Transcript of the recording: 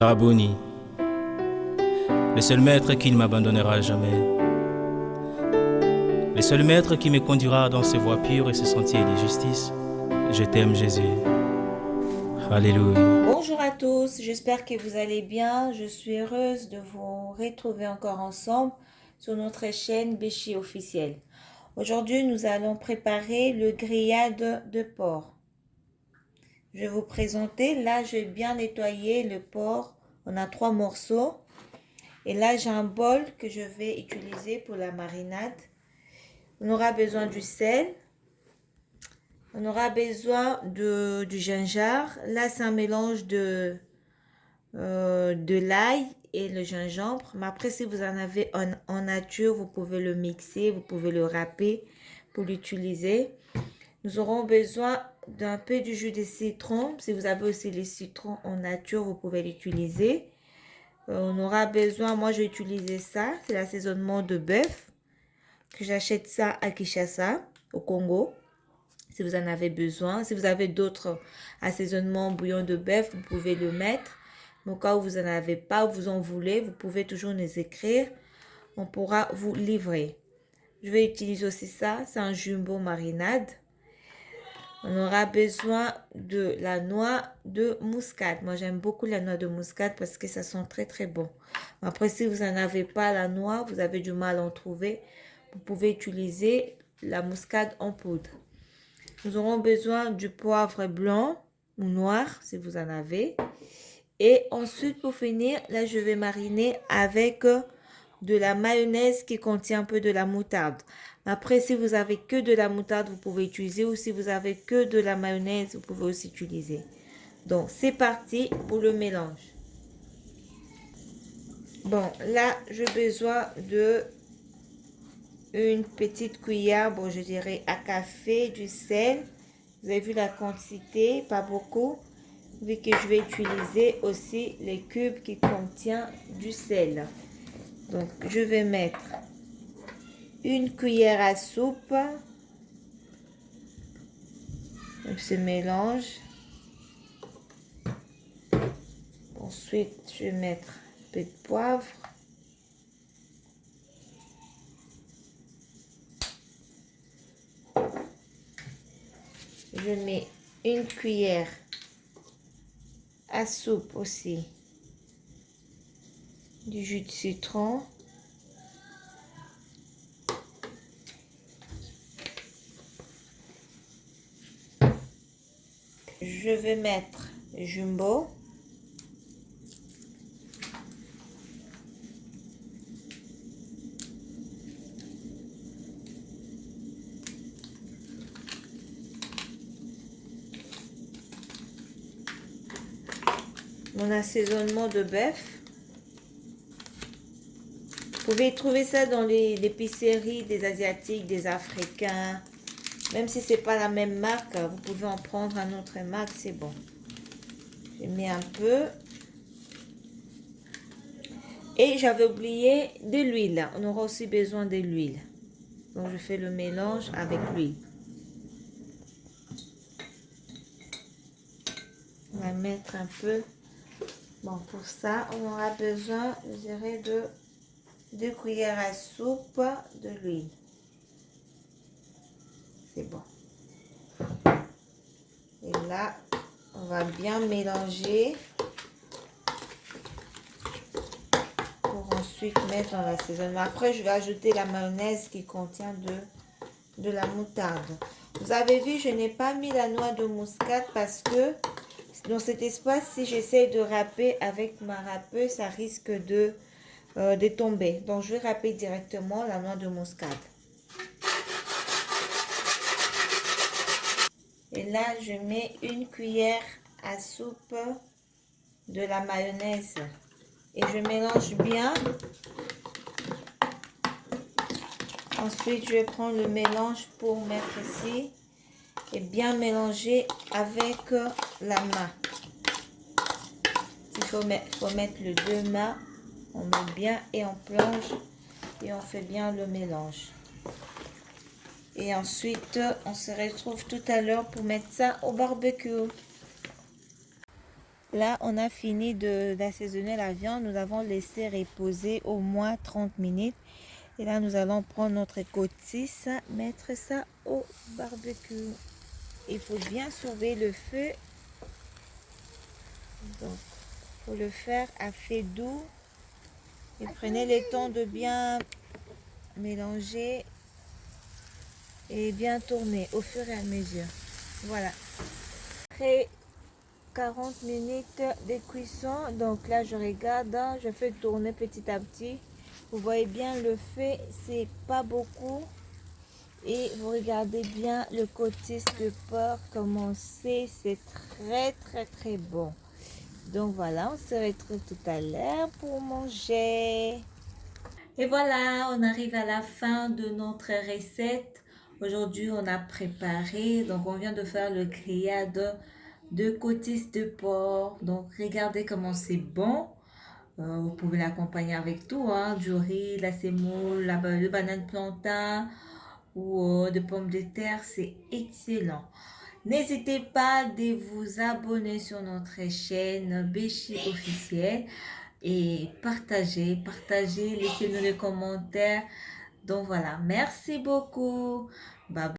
Rabouni, le seul maître qui ne m'abandonnera jamais, le seul maître qui me conduira dans ses voies pures et ses sentiers de justice. Je t'aime Jésus. Alléluia. Bonjour à tous, j'espère que vous allez bien. Je suis heureuse de vous retrouver encore ensemble sur notre chaîne Béchi officielle. Aujourd'hui, nous allons préparer le grillade de porc. Je vais vous présenter. Là, j'ai bien nettoyé le porc. On a 3 morceaux. Et là, j'ai un bol que je vais utiliser pour la marinade. On aura besoin du sel. On aura besoin du gingembre. Là, c'est un mélange de l'ail et le gingembre. Mais après, si vous en avez en nature, vous pouvez le mixer, vous pouvez le râper pour l'utiliser. Nous aurons besoin d'un peu du jus de citron. Si vous avez aussi les citrons en nature, vous pouvez l'utiliser. On aura besoin, moi j'ai utilisé ça, c'est l'assaisonnement de bœuf. Que j'achète ça à Kinshasa, au Congo. Si vous en avez besoin. Si vous avez d'autres assaisonnements bouillon de bœuf, vous pouvez le mettre. Mais au cas où vous n'en avez pas, vous en voulez, vous pouvez toujours nous écrire. On pourra vous livrer. Je vais utiliser aussi ça. C'est un jumbo marinade. On aura besoin de la noix de muscade. Moi, j'aime beaucoup la noix de muscade parce que ça sent très très bon. Après, si vous n'en avez pas la noix, vous avez du mal à en trouver, vous pouvez utiliser la muscade en poudre. Nous aurons besoin du poivre blanc ou noir si vous en avez. Et ensuite, pour finir, là, je vais mariner avec de la mayonnaise qui contient un peu de la moutarde. Après, si vous avez que de la moutarde, vous pouvez utiliser. Ou si vous avez que de la mayonnaise, vous pouvez aussi utiliser. Donc, c'est parti pour le mélange. Bon, là, j'ai besoin de une petite cuillère, bon, je dirais à café, du sel. Vous avez vu la quantité, pas beaucoup. Vu que je vais utiliser aussi les cubes qui contiennent du sel. Donc, je vais mettre une cuillère à soupe. Donc, ce mélange. Ensuite, je vais mettre un peu de poivre. Je mets une cuillère à soupe aussi du jus de citron. Je vais mettre jumbo. Mon assaisonnement de bœuf. Vous pouvez trouver ça dans les épiceries des Asiatiques, des Africains. Même si ce n'est pas la même marque, vous pouvez en prendre un autre marque, c'est bon. Je mets un peu. Et j'avais oublié de l'huile. On aura aussi besoin de l'huile. Donc je fais le mélange avec l'huile. On va mettre un peu. Bon, pour ça, on aura besoin, je dirais, de 2 cuillères à soupe de l'huile. C'est bon. Et là, on va bien mélanger pour ensuite mettre dans l'assaisonnement. Après, je vais ajouter la mayonnaise qui contient de la moutarde. Vous avez vu, je n'ai pas mis la noix de muscade parce que dans cet espace, si j'essaie de râper avec ma râpeuse, ça risque de tomber. Donc, je vais râper directement la noix de muscade. Et là, je mets une cuillère à soupe de la mayonnaise. Et je mélange bien. Ensuite, je vais prendre le mélange pour mettre ici. Et bien mélanger avec la main. Il faut mettre les 2 mains. On met bien et on plonge. Et on fait bien le mélange. Et ensuite, on se retrouve tout à l'heure pour mettre ça au barbecue. Là, on a fini d'assaisonner la viande. Nous avons laissé reposer au moins 30 minutes. Et là, nous allons prendre notre cotisse, mettre ça au barbecue. Il faut bien surveiller le feu. Donc, il faut le faire à feu doux. Et prenez le temps de bien mélanger et bien tourner au fur et à mesure. Voilà. Après 40 minutes de cuisson, donc là je regarde, je fais tourner petit à petit. Vous voyez bien le feu, c'est pas beaucoup. Et vous regardez bien le cotisse de porc comment c'est très bon. Donc voilà, on se retrouve tout à l'heure pour manger. Et voilà, on arrive à la fin de notre recette. Aujourd'hui, on a préparé, donc on vient de faire le grillade de cotisse de porc. Donc regardez comment c'est bon. Vous pouvez l'accompagner avec tout, hein, du riz, la semoule, le banane plantain ou de pommes de terre. C'est excellent. N'hésitez pas de vous abonner sur notre chaîne Béchi officiel et partagez, laissez-nous des commentaires. Donc voilà, merci beaucoup. Bye bye.